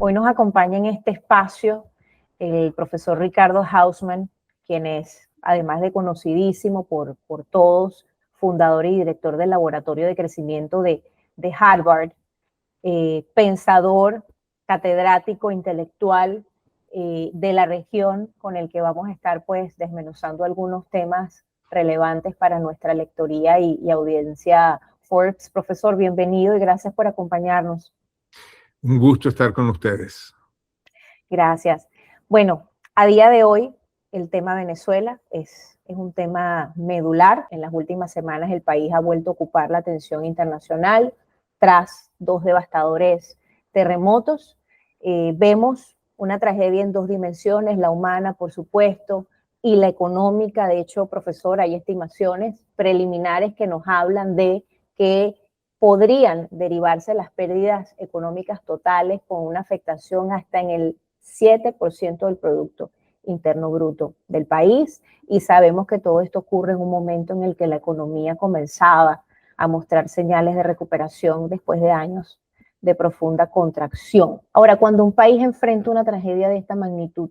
Hoy nos acompaña en este espacio el profesor Ricardo Hausmann, quien es, además de conocidísimo por todos, fundador y director del Laboratorio de Crecimiento de Harvard, pensador, catedrático, intelectual de la región, con el que vamos a estar pues desmenuzando algunos temas relevantes para nuestra lectoría y audiencia Forbes. Profesor, bienvenido y gracias por acompañarnos. Un gusto estar con ustedes. Gracias. Bueno, a día de hoy el tema Venezuela es un tema medular. En las últimas semanas el país ha vuelto a ocupar la atención internacional tras 2 devastadores terremotos. Vemos una tragedia en 2 dimensiones, la humana, por supuesto, y la económica. De hecho, profesor, hay estimaciones preliminares que nos hablan de que podrían derivarse las pérdidas económicas totales con una afectación hasta en el 7% del Producto Interno Bruto del país, y sabemos que todo esto ocurre en un momento en el que la economía comenzaba a mostrar señales de recuperación después de años de profunda contracción. Ahora, cuando un país enfrenta una tragedia de esta magnitud,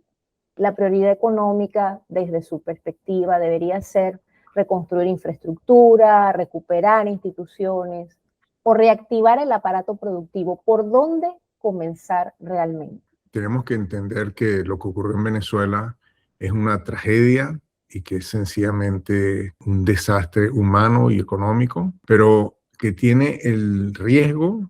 la prioridad económica desde su perspectiva debería ser reconstruir infraestructura, recuperar instituciones o reactivar el aparato productivo. ¿Por dónde comenzar realmente? Tenemos que entender que lo que ocurrió en Venezuela es una tragedia y que es sencillamente un desastre humano y económico, pero que tiene el riesgo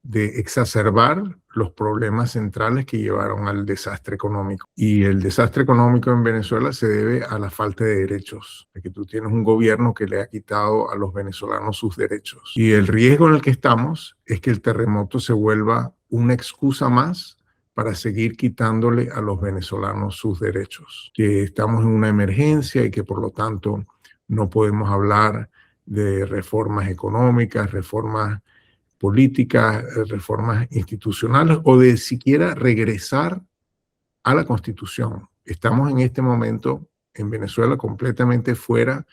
de exacerbar los problemas centrales que llevaron al desastre económico. Y el desastre económico en Venezuela se debe a la falta de derechos, de que tú tienes un gobierno que le ha quitado a los venezolanos sus derechos. Y el riesgo en el que estamos es que el terremoto se vuelva una excusa más para seguir quitándole a los venezolanos sus derechos, que estamos en una emergencia y que por lo tanto no podemos hablar de reformas económicas, reformas políticas, reformas institucionales o de siquiera regresar a la Constitución. Estamos en este momento en Venezuela completamente fuera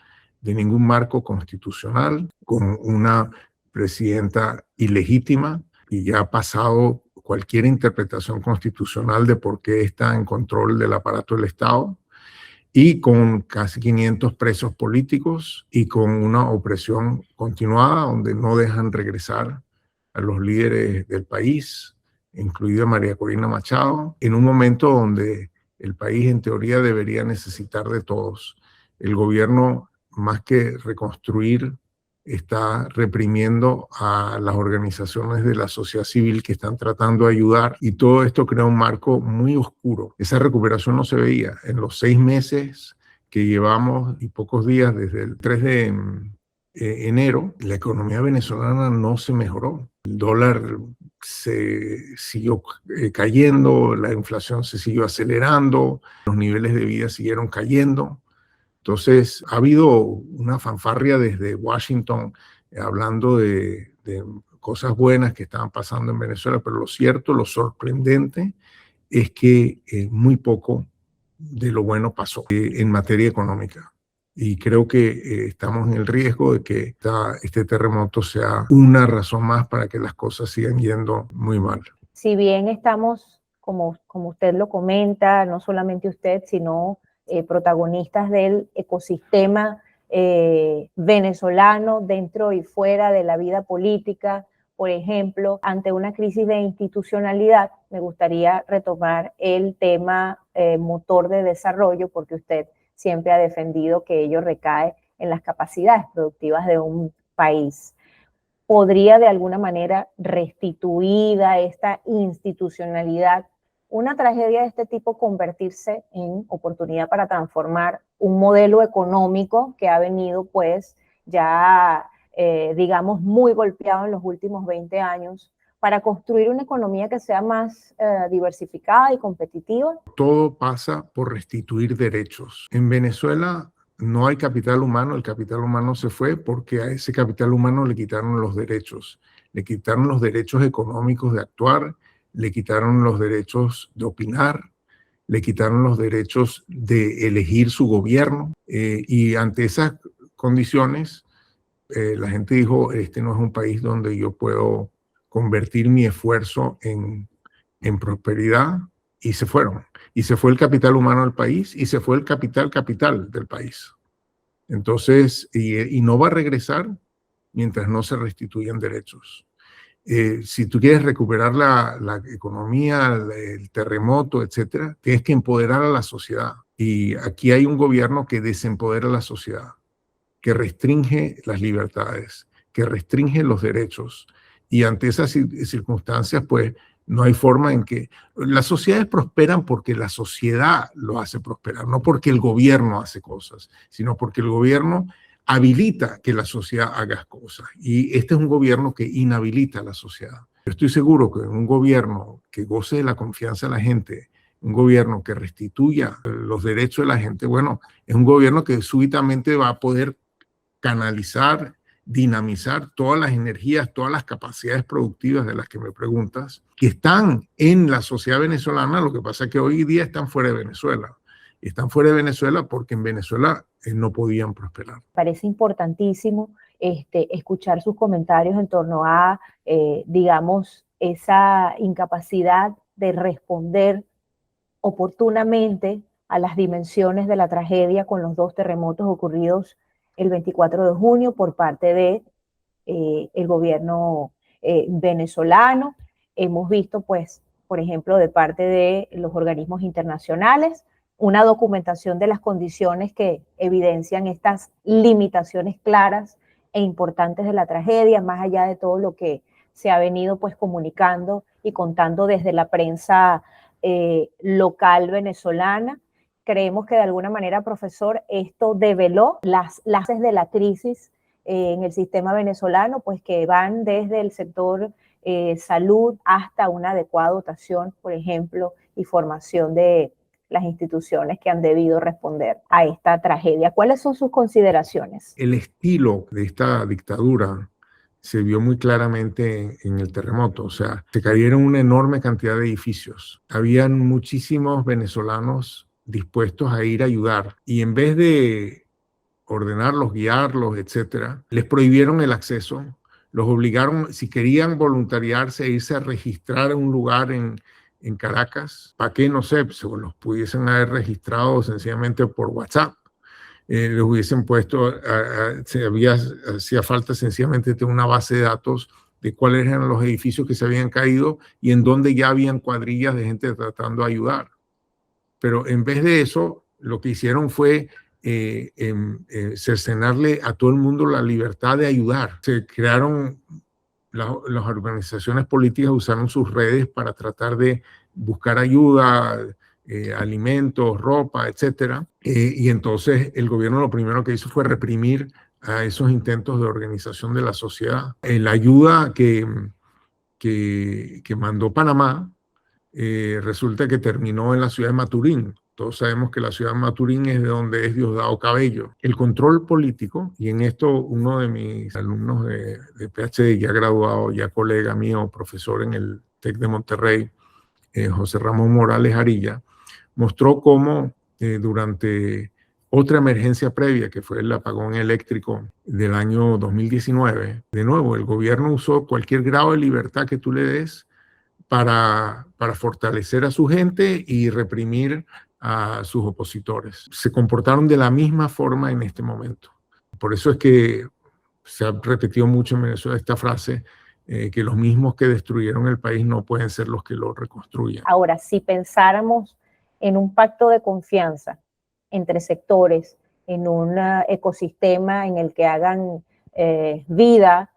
de ningún marco constitucional, con una presidenta ilegítima y ya ha pasado cualquier interpretación constitucional de por qué está en control del aparato del Estado, y con casi 500 presos políticos y con una opresión continuada donde no dejan regresar a los líderes del país, incluida María Corina Machado, en un momento donde el país en teoría debería necesitar de todos. El gobierno, más que reconstruir, está reprimiendo a las organizaciones de la sociedad civil que están tratando de ayudar, y todo esto crea un marco muy oscuro. Esa recuperación no se veía en los 6 meses que llevamos y pocos días desde el 3 de enero. La economía venezolana no se mejoró. El dólar se siguió cayendo, la inflación se siguió acelerando, los niveles de vida siguieron cayendo. Entonces, ha habido una fanfarria desde Washington hablando de cosas buenas que estaban pasando en Venezuela, pero lo cierto, lo sorprendente es que muy poco de lo bueno pasó en materia económica. Y creo que estamos en el riesgo de que este terremoto sea una razón más para que las cosas sigan yendo muy mal. Si bien estamos, como usted lo comenta, no solamente usted, sino protagonistas del ecosistema venezolano dentro y fuera de la vida política, por ejemplo, ante una crisis de institucionalidad, me gustaría retomar el tema motor de desarrollo, porque usted siempre ha defendido que ello recae en las capacidades productivas de un país. ¿Podría de alguna manera restituida esta institucionalidad, una tragedia de este tipo, convertirse en oportunidad para transformar un modelo económico que ha venido pues ya digamos muy golpeado en los últimos 20 años, para construir una economía que sea más diversificada y competitiva? Todo pasa por restituir derechos. En Venezuela no hay capital humano, el capital humano se fue porque a ese capital humano le quitaron los derechos. Le quitaron los derechos económicos de actuar, le quitaron los derechos de opinar, le quitaron los derechos de elegir su gobierno. Y ante esas condiciones, la gente dijo, este no es un país donde yo puedo convertir mi esfuerzo en en prosperidad y se fueron. Y se fue el capital humano del país y se fue el capital del país. Entonces, y no va a regresar mientras no se restituyan derechos. Si tú quieres recuperar la economía, el terremoto, etcétera, tienes que empoderar a la sociedad. Y aquí hay un gobierno que desempodera a la sociedad, que restringe las libertades, que restringe los derechos. Y ante esas circunstancias, pues, no hay forma en que las sociedades prosperan porque la sociedad lo hace prosperar, no porque el gobierno hace cosas, sino porque el gobierno habilita que la sociedad haga cosas. Y este es un gobierno que inhabilita a la sociedad. Yo estoy seguro que un gobierno que goce de la confianza de la gente, un gobierno que restituya los derechos de la gente, bueno, es un gobierno que súbitamente va a poder canalizar, dinamizar todas las energías, todas las capacidades productivas de las que me preguntas, que están en la sociedad venezolana. Lo que pasa es que hoy día están fuera de Venezuela. Están fuera de Venezuela porque en Venezuela no podían prosperar. Parece importantísimo escuchar sus comentarios en torno a, digamos, esa incapacidad de responder oportunamente a las dimensiones de la tragedia con los 2 terremotos ocurridos el 24 de junio por parte de el gobierno venezolano. Hemos visto, pues, por ejemplo, de parte de los organismos internacionales, una documentación de las condiciones que evidencian estas limitaciones claras e importantes de la tragedia, más allá de todo lo que se ha venido, pues, comunicando y contando desde la prensa local venezolana. Creemos que de alguna manera, profesor, esto develó las bases de la crisis en el sistema venezolano, pues que van desde el sector salud hasta una adecuada dotación, por ejemplo, y formación de las instituciones que han debido responder a esta tragedia. ¿Cuáles son sus consideraciones? El estilo de esta dictadura se vio muy claramente en el terremoto. O sea, se cayeron una enorme cantidad de edificios. Habían muchísimos venezolanos dispuestos a ir a ayudar. Y en vez de ordenarlos, guiarlos, etcétera, les prohibieron el acceso, los obligaron, si querían voluntariarse, a irse a registrar en un lugar en Caracas, para que, no sé, pues, los pudiesen haber registrado sencillamente por WhatsApp. Les hubiesen puesto, hacía falta sencillamente tener una base de datos de cuáles eran los edificios que se habían caído y en dónde ya habían cuadrillas de gente tratando de ayudar. Pero en vez de eso, lo que hicieron fue cercenarle a todo el mundo la libertad de ayudar. Se crearon, las organizaciones políticas usaron sus redes para tratar de buscar ayuda, alimentos, ropa, etcétera. Y entonces el gobierno lo primero que hizo fue reprimir a esos intentos de organización de la sociedad. La ayuda que mandó Panamá resulta que terminó en la ciudad de Maturín. Todos sabemos que la ciudad de Maturín es de donde es Diosdado Cabello. El control político, y en esto uno de mis alumnos de PhD, ya graduado, ya colega mío, profesor en el TEC de Monterrey, José Ramón Morales Arilla, mostró cómo durante otra emergencia previa, que fue el apagón eléctrico del año 2019, de nuevo, el gobierno usó cualquier grado de libertad que tú le des para fortalecer a su gente y reprimir a sus opositores. Se comportaron de la misma forma en este momento. Por eso es que se ha repetido mucho en Venezuela esta frase, que los mismos que destruyeron el país no pueden ser los que lo reconstruyan. Ahora, si pensáramos en un pacto de confianza entre sectores, en un ecosistema en el que hagan vida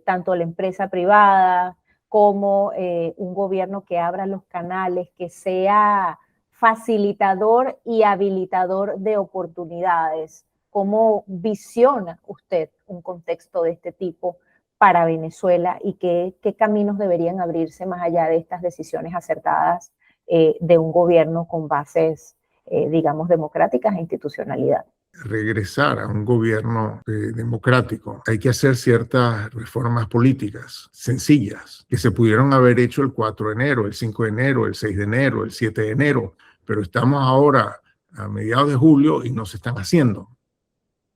tanto la empresa privada como un gobierno que abra los canales, que sea facilitador y habilitador de oportunidades. ¿Cómo visiona usted un contexto de este tipo para Venezuela y qué caminos deberían abrirse más allá de estas decisiones acertadas de un gobierno con bases, digamos, democráticas e institucionalidad? Regresar a un gobierno democrático, hay que hacer ciertas reformas políticas sencillas que se pudieron haber hecho el 4 de enero, el 5 de enero, el 6 de enero, el 7 de enero, pero estamos ahora a mediados de julio y no se están haciendo.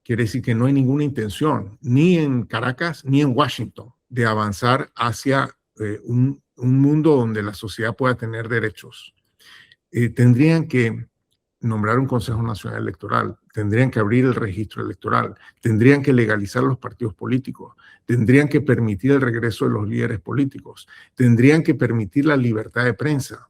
Quiere decir que no hay ninguna intención, ni en Caracas ni en Washington, de avanzar hacia un mundo donde la sociedad pueda tener derechos, tendrían que nombrar un Consejo Nacional Electoral, tendrían que abrir el registro electoral, tendrían que legalizar los partidos políticos, tendrían que permitir el regreso de los líderes políticos, tendrían que permitir la libertad de prensa.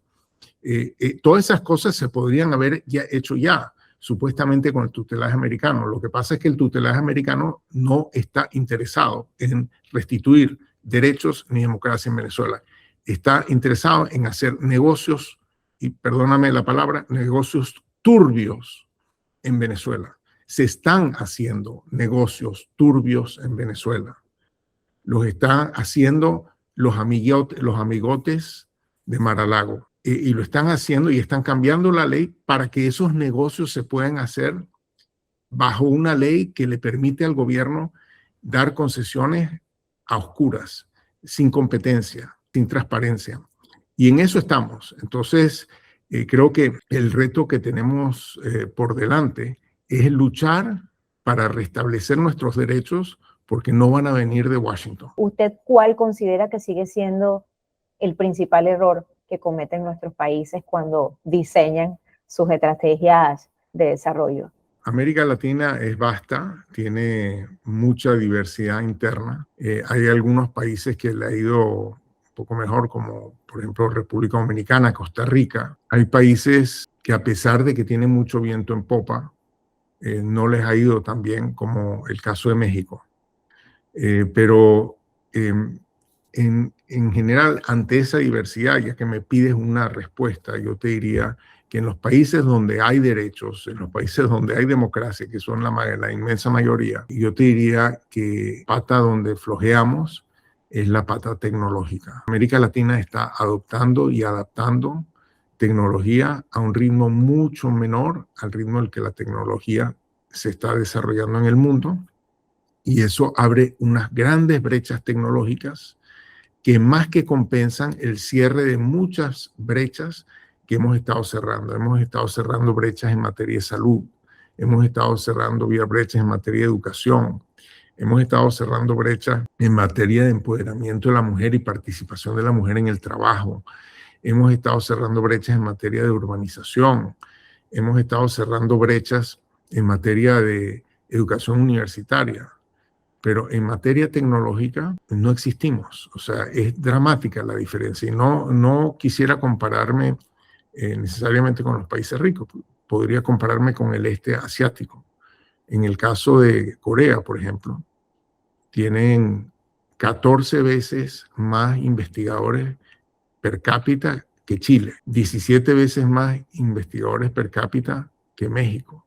Todas esas cosas se podrían haber hecho ya, supuestamente con el tutelaje americano. Lo que pasa es que el tutelaje americano no está interesado en restituir derechos ni democracia en Venezuela. Está interesado en hacer negocios, y perdóname la palabra, negocios turbios en Venezuela. Se están haciendo negocios turbios en Venezuela. Los están haciendo los amigotes de Mar-a-Lago. Y lo están haciendo y están cambiando la ley para que esos negocios se puedan hacer bajo una ley que le permite al gobierno dar concesiones a oscuras, sin competencia, sin transparencia. Y en eso estamos. Entonces, creo que el reto que tenemos por delante es luchar para restablecer nuestros derechos, porque no van a venir de Washington. ¿Usted cuál considera que sigue siendo el principal error que cometen nuestros países cuando diseñan sus estrategias de desarrollo? América Latina es vasta, tiene mucha diversidad interna. Hay algunos países que le ha ido un poco mejor, como por ejemplo República Dominicana, Costa Rica. Hay países que a pesar de que tienen mucho viento en popa, no les ha ido tan bien como el caso de México. Pero en general, ante esa diversidad, ya que me pides una respuesta, yo te diría que en los países donde hay derechos, en los países donde hay democracia, que son la inmensa mayoría, yo te diría que pata donde flojeamos es la pata tecnológica. América Latina está adoptando y adaptando tecnología a un ritmo mucho menor al ritmo al que la tecnología se está desarrollando en el mundo, y eso abre unas grandes brechas tecnológicas que más que compensan el cierre de muchas brechas que hemos estado cerrando. Hemos estado cerrando brechas en materia de salud, hemos estado cerrando brechas en materia de educación, hemos estado cerrando brechas en materia de empoderamiento de la mujer y participación de la mujer en el trabajo, hemos estado cerrando brechas en materia de urbanización, hemos estado cerrando brechas en materia de educación universitaria. Pero en materia tecnológica no existimos. O sea, es dramática la diferencia. Y no quisiera compararme necesariamente con los países ricos. Podría compararme con el este asiático. En el caso de Corea, por ejemplo, tienen 14 veces más investigadores per cápita que Chile, 17 veces más investigadores per cápita que México.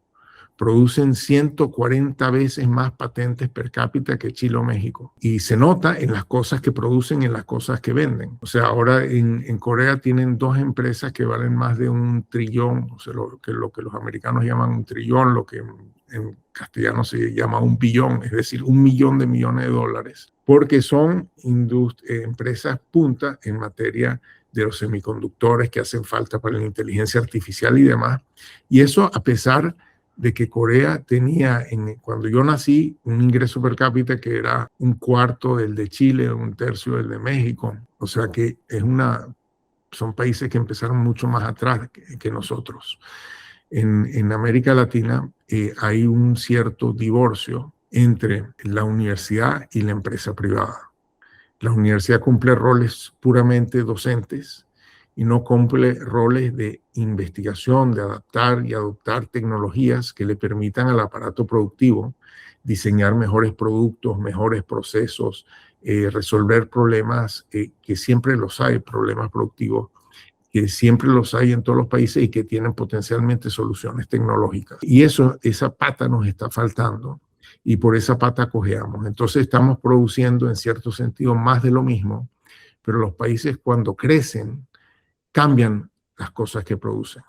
Producen 140 veces más patentes per cápita que Chile o México. Y se nota en las cosas que producen y en las cosas que venden. O sea, ahora en Corea tienen dos empresas que valen más de 1 trillón, o sea, lo que los americanos llaman 1 trillón, lo que en castellano se llama 1 billón, es decir, 1 millón de millones de dólares, porque son empresas punta en materia de los semiconductores que hacen falta para la inteligencia artificial y demás. Y eso a pesar de que Corea tenía, cuando yo nací, un ingreso per cápita que era 1/4 del de Chile, 1/3 del de México. O sea que son países que empezaron mucho más atrás que nosotros. En América Latina hay un cierto divorcio entre la universidad y la empresa privada. La universidad cumple roles puramente docentes y no cumple roles de investigación, de adaptar y adoptar tecnologías que le permitan al aparato productivo diseñar mejores productos, mejores procesos, resolver problemas que siempre los hay, problemas productivos que siempre los hay en todos los países y que tienen potencialmente soluciones tecnológicas. Y esa pata nos está faltando y por esa pata cojeamos. Entonces estamos produciendo en cierto sentido más de lo mismo, pero los países cuando crecen cambian las cosas que producen,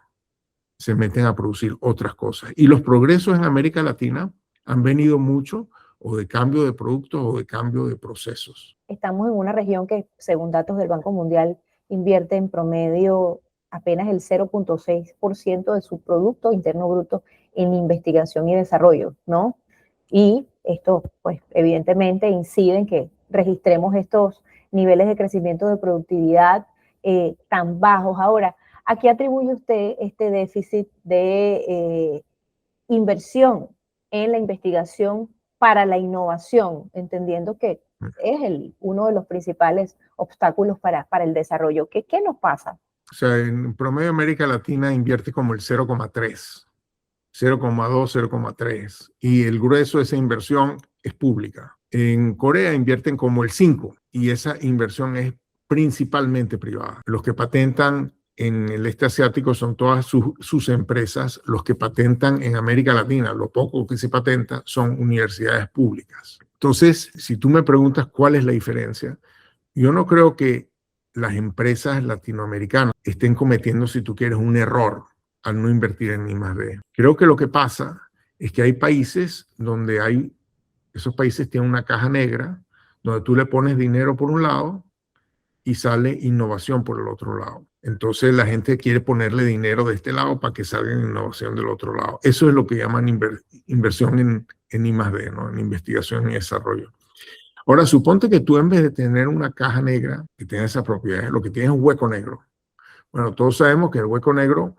se meten a producir otras cosas. Y los progresos en América Latina han venido mucho o de cambio de productos o de cambio de procesos. Estamos en una región que, según datos del Banco Mundial, invierte en promedio apenas el 0.6% de su Producto Interno Bruto en investigación y desarrollo, ¿no? Y esto, pues, evidentemente incide en que registremos estos niveles de crecimiento de productividad tan bajos. Ahora, ¿a qué atribuye usted este déficit de inversión en la investigación para la innovación, entendiendo que es uno de los principales obstáculos para el desarrollo? ¿Qué nos pasa? O sea, en promedio América Latina invierte como el 0,3, 0,2, 0,3. Y el grueso de esa inversión es pública. En Corea invierten como el 5 y esa inversión es principalmente privada. Los que patentan en el este asiático son todas sus empresas. Los que patentan en América Latina, lo poco que se patenta, son universidades públicas. Entonces, si tú me preguntas cuál es la diferencia, yo no creo que las empresas latinoamericanas estén cometiendo, si tú quieres, un error al no invertir en I+D. Creo que lo que pasa es que hay países donde esos países tienen una caja negra donde tú le pones dinero por un lado y sale innovación por el otro lado. Entonces la gente quiere ponerle dinero de este lado para que salga innovación del otro lado. Eso es lo que llaman inversión en I+D, ¿no? En investigación y desarrollo. Ahora, suponte que tú en vez de tener una caja negra que tenga esa propiedad, lo que tienes es un hueco negro. Bueno, todos sabemos que el hueco negro,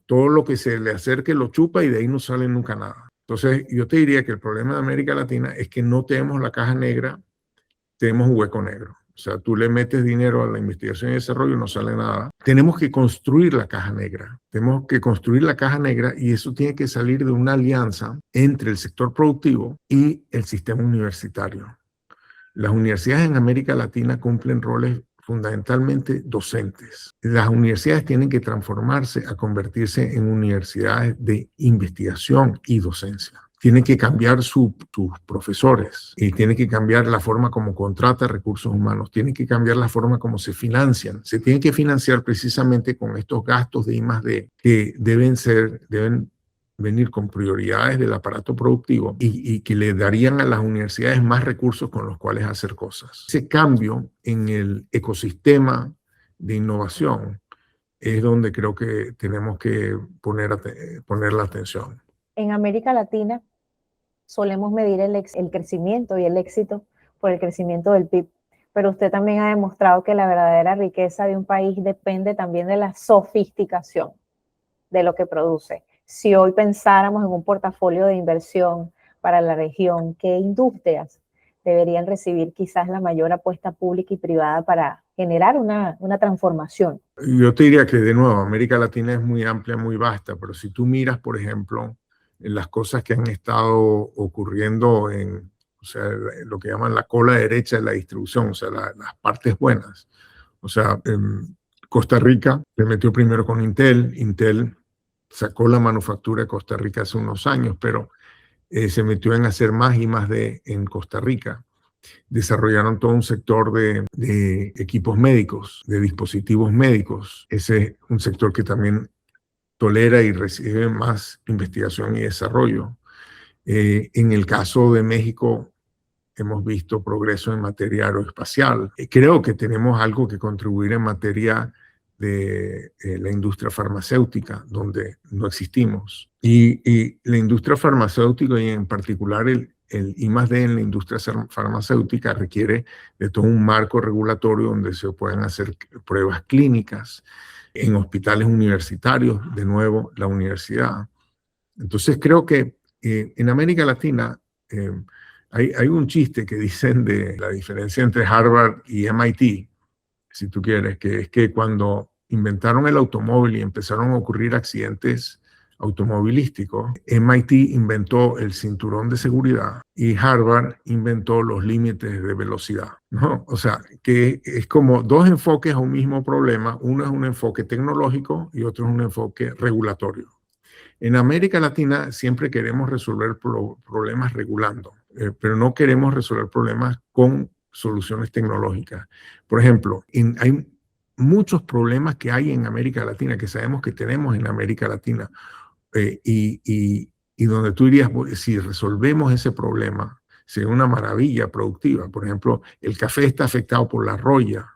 todo lo que se le acerque lo chupa y de ahí no sale nunca nada. Entonces, yo te diría que el problema de América Latina es que no tenemos la caja negra, tenemos un hueco negro. O sea, tú le metes dinero a la investigación y desarrollo y no sale nada. Tenemos que construir la caja negra. Tenemos que construir la caja negra y eso tiene que salir de una alianza entre el sector productivo y el sistema universitario. Las universidades en América Latina cumplen roles fundamentalmente docentes. Las universidades tienen que transformarse a convertirse en universidades de investigación y docencia. Tienen que cambiar sus profesores y tienen que cambiar la forma como contrata recursos humanos, tienen que cambiar la forma como se financian. Se tienen que financiar precisamente con estos gastos de I+D que deben venir con prioridades del aparato productivo y que le darían a las universidades más recursos con los cuales hacer cosas. Ese cambio en el ecosistema de innovación es donde creo que tenemos que poner la atención. En América Latina solemos medir el crecimiento y el éxito por el crecimiento del PIB, pero usted también ha demostrado que la verdadera riqueza de un país depende también de la sofisticación de lo que produce. Si hoy pensáramos en un portafolio de inversión para la región, ¿qué industrias deberían recibir quizás la mayor apuesta pública y privada para generar una transformación? Yo te diría que, de nuevo, América Latina es muy amplia, muy vasta, pero si tú miras, por ejemplo, en las cosas que han estado ocurriendo o sea, lo que llaman la cola derecha de la distribución, o sea, las partes buenas. O sea, Costa Rica se metió primero con Intel. Intel sacó la manufactura de Costa Rica hace unos años, pero se metió en hacer más I+D en Costa Rica. Desarrollaron todo un sector de equipos médicos, de dispositivos médicos. Ese es un sector que también tolera y recibe más investigación y desarrollo. En el caso de México, hemos visto progreso en materia aeroespacial. Creo que tenemos algo que contribuir en materia de la industria farmacéutica, donde no existimos. Y la industria farmacéutica, y en particular el I+D en la industria farmacéutica, requiere de todo un marco regulatorio donde se puedan hacer pruebas clínicas en hospitales universitarios, de nuevo, la universidad. Entonces creo que en América Latina hay un chiste que dicen de la diferencia entre Harvard y MIT, si tú quieres, que es que cuando inventaron el automóvil y empezaron a ocurrir accidentes automovilísticos, MIT inventó el cinturón de seguridad y Harvard inventó los límites de velocidad, ¿no? O sea, que es como dos enfoques a un mismo problema. Uno es un enfoque tecnológico y otro es un enfoque regulatorio. En América Latina siempre queremos resolver problemas regulando, pero no queremos resolver problemas con soluciones tecnológicas. Por ejemplo, hay muchos problemas que hay en América Latina, que sabemos que tenemos en América Latina, y donde tú dirías, si resolvemos ese problema, sería una maravilla productiva. Por ejemplo, el café está afectado por la roya,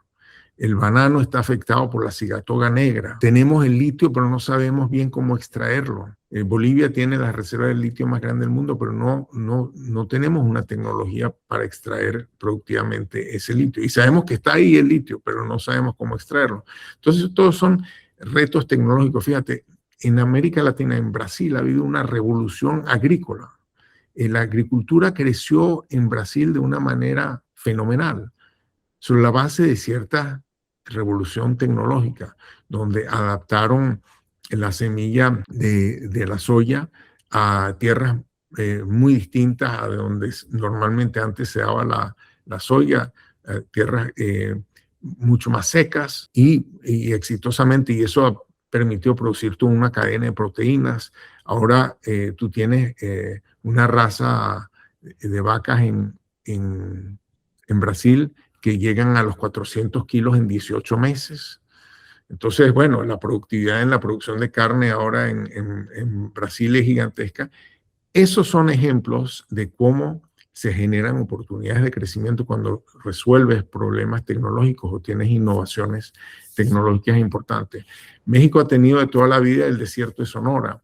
el banano está afectado por la cigatoga negra. Tenemos el litio, pero no sabemos bien cómo extraerlo. Bolivia tiene la reserva de litio más grande del mundo, pero no tenemos una tecnología para extraer productivamente ese litio. Y sabemos que está ahí el litio, pero no sabemos cómo extraerlo. Entonces, todos son retos tecnológicos. Fíjate, en América Latina, en Brasil, ha habido una revolución agrícola. La agricultura creció en Brasil de una manera fenomenal, sobre la base de cierta revolución tecnológica, donde adaptaron la semilla de la soya a tierras muy distintas a de donde normalmente antes se daba la soya, tierras mucho más secas y exitosamente, y eso permitió producir toda una cadena de proteínas. Ahora tú tienes una raza de vacas en Brasil que llegan a los 400 kilos en 18 meses. Entonces, bueno, la productividad en la producción de carne ahora en Brasil es gigantesca. Esos son ejemplos de cómo se generan oportunidades de crecimiento cuando resuelves problemas tecnológicos o tienes innovaciones tecnológicas importantes. México ha tenido de toda la vida el desierto de Sonora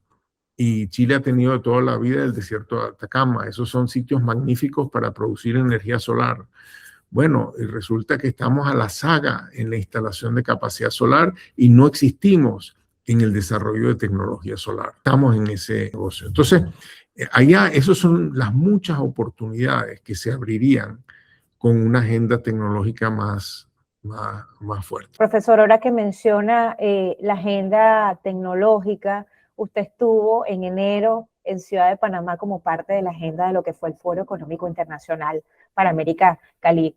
y Chile ha tenido de toda la vida el desierto de Atacama. Esos son sitios magníficos para producir energía solar. Bueno, y resulta que estamos a la saga en la instalación de capacidad solar y no existimos en el desarrollo de tecnología solar. Estamos en ese negocio. Entonces, allá, esas son las muchas oportunidades que se abrirían con una agenda tecnológica más fuerte. Profesor, ahora que menciona la agenda tecnológica, usted estuvo en enero en Ciudad de Panamá como parte de la agenda de lo que fue el Foro Económico Internacional para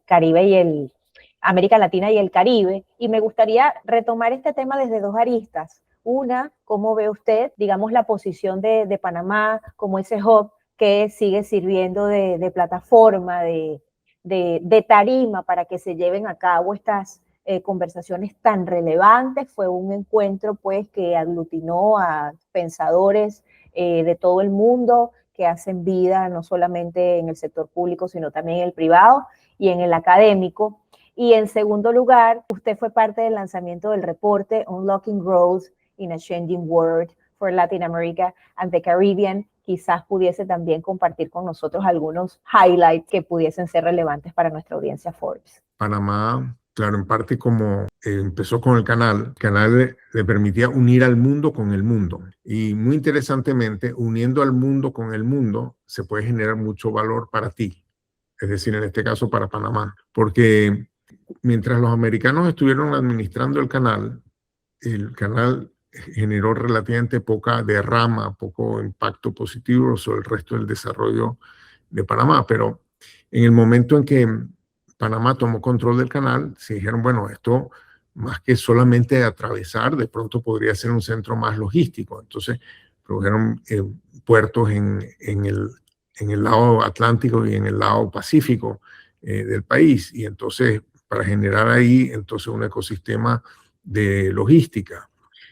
Caribe y América Latina y el Caribe, y me gustaría retomar este tema desde dos aristas. Una, ¿cómo ve usted, digamos, la posición de Panamá como ese hub que sigue sirviendo de plataforma, de tarima para que se lleven a cabo estas conversaciones tan relevantes? Fue un encuentro pues que aglutinó a pensadores de todo el mundo que hacen vida no solamente en el sector público, sino también en el privado y en el académico. Y en segundo lugar, usted fue parte del lanzamiento del reporte Unlocking Growth in a Changing World for Latin America and the Caribbean. Quizás pudiese también compartir con nosotros algunos highlights que pudiesen ser relevantes para nuestra audiencia Forbes. Panamá, claro, en parte como empezó con el canal le permitía unir al mundo con el mundo. Y muy interesantemente, uniendo al mundo con el mundo, se puede generar mucho valor para ti. Es decir, en este caso para Panamá. Porque mientras los americanos estuvieron administrando el canal generó relativamente poca derrama, poco impacto positivo sobre el resto del desarrollo de Panamá. Pero en el momento en que Panamá tomó control del canal, se dijeron, bueno, esto más que solamente atravesar, de pronto podría ser un centro más logístico. Entonces, produjeron puertos en el lado Atlántico y en el lado Pacífico del país. Y entonces, para generar ahí, entonces, un ecosistema de logística.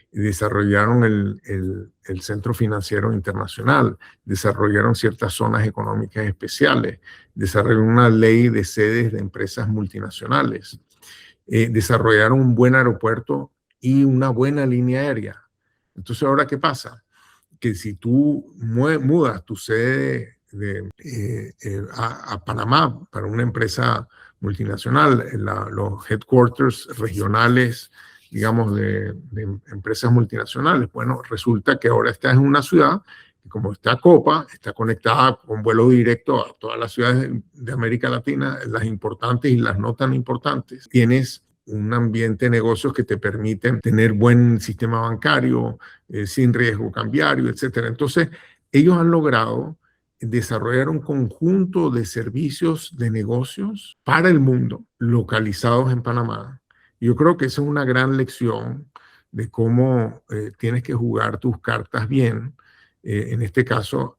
Desarrollaron el Centro Financiero Internacional, desarrollaron ciertas zonas económicas especiales, desarrollaron una ley de sedes de empresas multinacionales, desarrollaron un buen aeropuerto y una buena línea aérea. Entonces, ¿ahora qué pasa? Que si tú mudas tu sede a Panamá para una empresa multinacional, los headquarters regionales, digamos, de empresas multinacionales, bueno, resulta que ahora estás en una ciudad que, como está Copa, está conectada con vuelo directo a todas las ciudades de América Latina, las importantes y las no tan importantes. Tienes un ambiente de negocios que te permiten tener buen sistema bancario, sin riesgo cambiario, etcétera. Entonces, ellos han logrado desarrollar un conjunto de servicios de negocios para el mundo localizados en Panamá. Yo creo que esa es una gran lección de cómo tienes que jugar tus cartas bien, en este caso,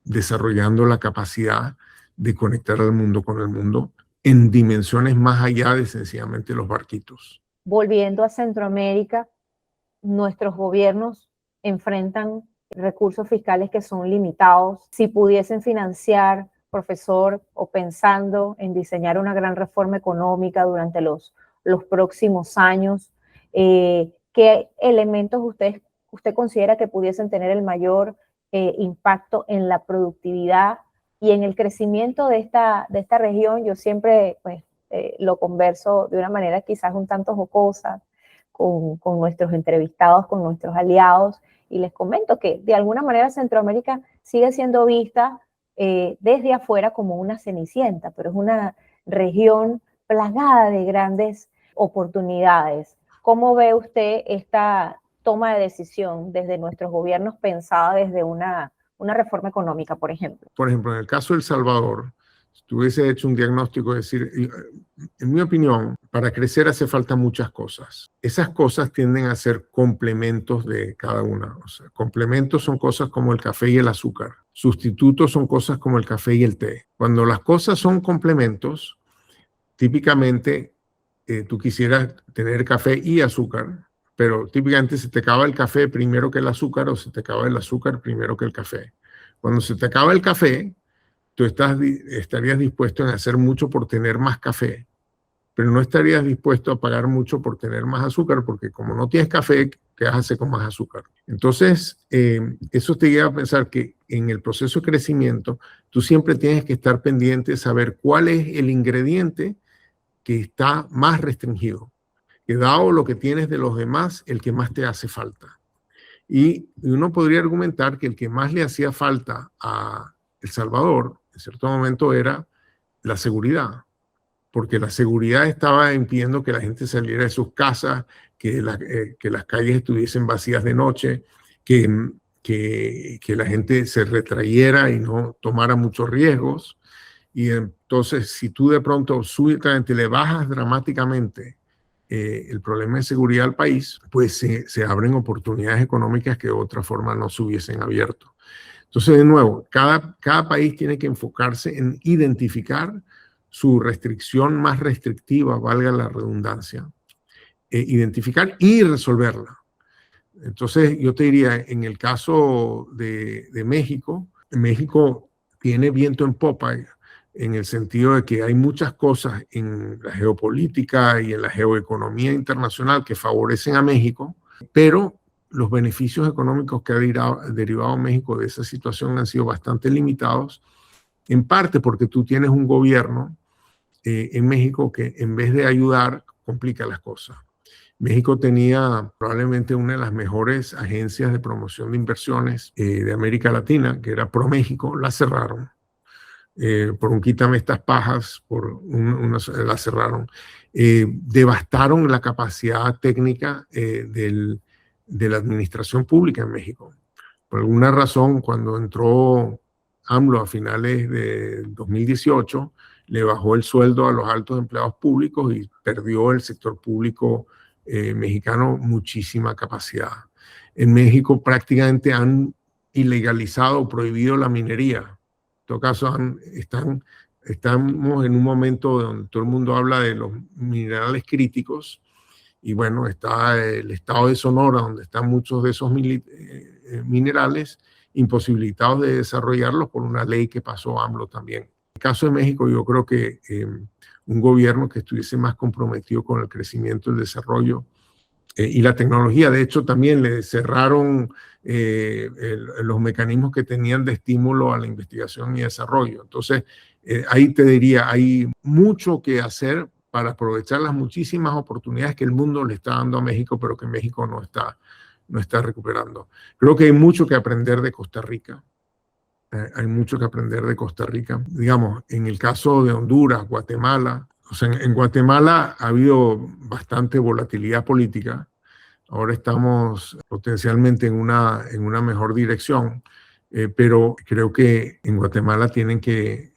desarrollando la capacidad de conectar al mundo con el mundo en dimensiones más allá de sencillamente los barquitos. Volviendo a Centroamérica, nuestros gobiernos enfrentan recursos fiscales que son limitados. Si pudiesen financiar, profesor, o pensando en diseñar una gran reforma económica durante los próximos años, ¿qué elementos ustedes usted considera que pudiesen tener el mayor impacto en la productividad y en el crecimiento de esta región? Yo siempre pues, lo converso de una manera quizás un tanto jocosa con nuestros entrevistados, con nuestros aliados, y les comento que de alguna manera Centroamérica sigue siendo vista desde afuera como una cenicienta, pero es una región plagada de grandes oportunidades. ¿Cómo ve usted esta toma de decisión desde nuestros gobiernos pensada desde una reforma económica, por ejemplo? Por ejemplo, en el caso de El Salvador, si tuviese hecho un diagnóstico, es decir, en mi opinión, para crecer hace falta muchas cosas. Esas cosas tienden a ser complementos de cada una. O sea, complementos son cosas como el café y el azúcar. Sustitutos son cosas como el café y el té. Cuando las cosas son complementos, típicamente tú quisieras tener café y azúcar, pero típicamente se te acaba el café primero que el azúcar o se te acaba el azúcar primero que el café. Cuando se te acaba el café, tú estarías dispuesto a hacer mucho por tener más café, pero no estarías dispuesto a pagar mucho por tener más azúcar, porque como no tienes café, ¿qué vas a hacer con más azúcar? Entonces, eso te lleva a pensar que en el proceso de crecimiento, tú siempre tienes que estar pendiente de saber cuál es el ingrediente que está más restringido, que dado lo que tienes de los demás, el que más te hace falta. Y uno podría argumentar que el que más le hacía falta a El Salvador, en cierto momento, era la seguridad, porque la seguridad estaba impidiendo que la gente saliera de sus casas, que las calles estuviesen vacías de noche, que la gente se retrayera y no tomara muchos riesgos. Y entonces, si tú de pronto súbitamente le bajas dramáticamente el problema de seguridad al país, pues se abren oportunidades económicas que de otra forma no se hubiesen abierto. Entonces, de nuevo, cada país tiene que enfocarse en identificar su restricción más restrictiva, valga la redundancia, identificar y resolverla. Entonces, yo te diría, en el caso de México, México tiene viento en popa, en el sentido de que hay muchas cosas en la geopolítica y en la geoeconomía internacional que favorecen a México, pero los beneficios económicos que ha derivado México de esa situación han sido bastante limitados, en parte porque tú tienes un gobierno en México que en vez de ayudar, complica las cosas. México tenía probablemente una de las mejores agencias de promoción de inversiones de América Latina, que era ProMéxico, la cerraron. Por un quítame estas pajas, la cerraron. Devastaron la capacidad técnica de la administración pública en México. Por alguna razón, cuando entró AMLO a finales de 2018, le bajó el sueldo a los altos empleados públicos y perdió el sector público mexicano muchísima capacidad. En México prácticamente han ilegalizado o prohibido la minería. En todo caso, estamos en un momento donde todo el mundo habla de los minerales críticos y bueno, está el estado de Sonora, donde están muchos de esos minerales imposibilitados de desarrollarlos por una ley que pasó AMLO también. En el caso de México, yo creo que un gobierno que estuviese más comprometido con el crecimiento, el desarrollo y la tecnología. De hecho, también le cerraron los mecanismos que tenían de estímulo a la investigación y desarrollo. Entonces, ahí te diría, hay mucho que hacer para aprovechar las muchísimas oportunidades que el mundo le está dando a México, pero que México no está recuperando. Creo que hay mucho que aprender de Costa Rica. Hay mucho que aprender de Costa Rica. Digamos, en el caso de Honduras, Guatemala, o sea, en Guatemala ha habido bastante volatilidad política. Ahora estamos potencialmente en una mejor dirección, pero creo que en Guatemala tienen que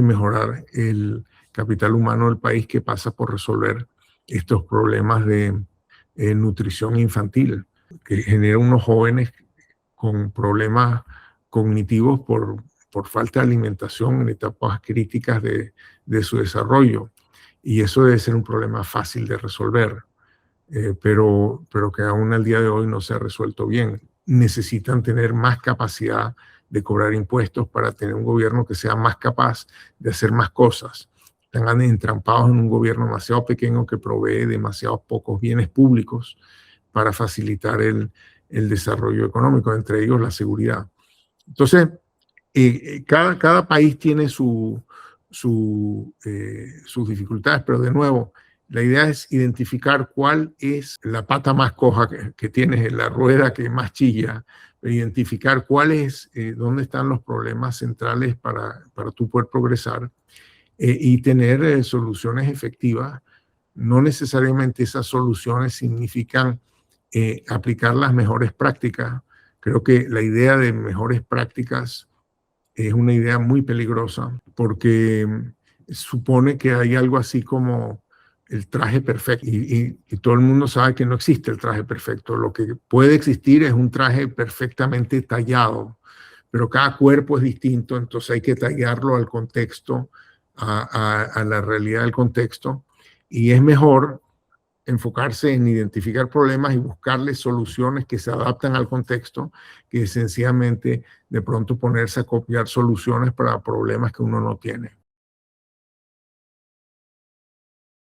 mejorar el capital humano del país, que pasa por resolver estos problemas de nutrición infantil, que genera unos jóvenes con problemas cognitivos por falta de alimentación en etapas críticas de su desarrollo. Y eso debe ser un problema fácil de resolver, pero que aún al día de hoy no se ha resuelto bien. Necesitan tener más capacidad de cobrar impuestos para tener un gobierno que sea más capaz de hacer más cosas. Están entrampados en un gobierno demasiado pequeño que provee demasiados pocos bienes públicos para facilitar el el desarrollo económico, entre ellos la seguridad. Entonces, cada país tiene sus dificultades, pero de nuevo, la idea es identificar cuál es la pata más coja que tienes, la rueda que más chilla, identificar cuál es, dónde están los problemas centrales para tú poder progresar y tener soluciones efectivas. No necesariamente esas soluciones significan aplicar las mejores prácticas. Creo que la idea de mejores prácticas es una idea muy peligrosa porque supone que hay algo así como el traje perfecto y todo el mundo sabe que no existe el traje perfecto. Lo que puede existir es un traje perfectamente tallado, pero cada cuerpo es distinto, entonces hay que tallarlo al contexto, a la realidad del contexto, y es mejor enfocarse en identificar problemas y buscarles soluciones que se adaptan al contexto, que sencillamente de pronto ponerse a copiar soluciones para problemas que uno no tiene.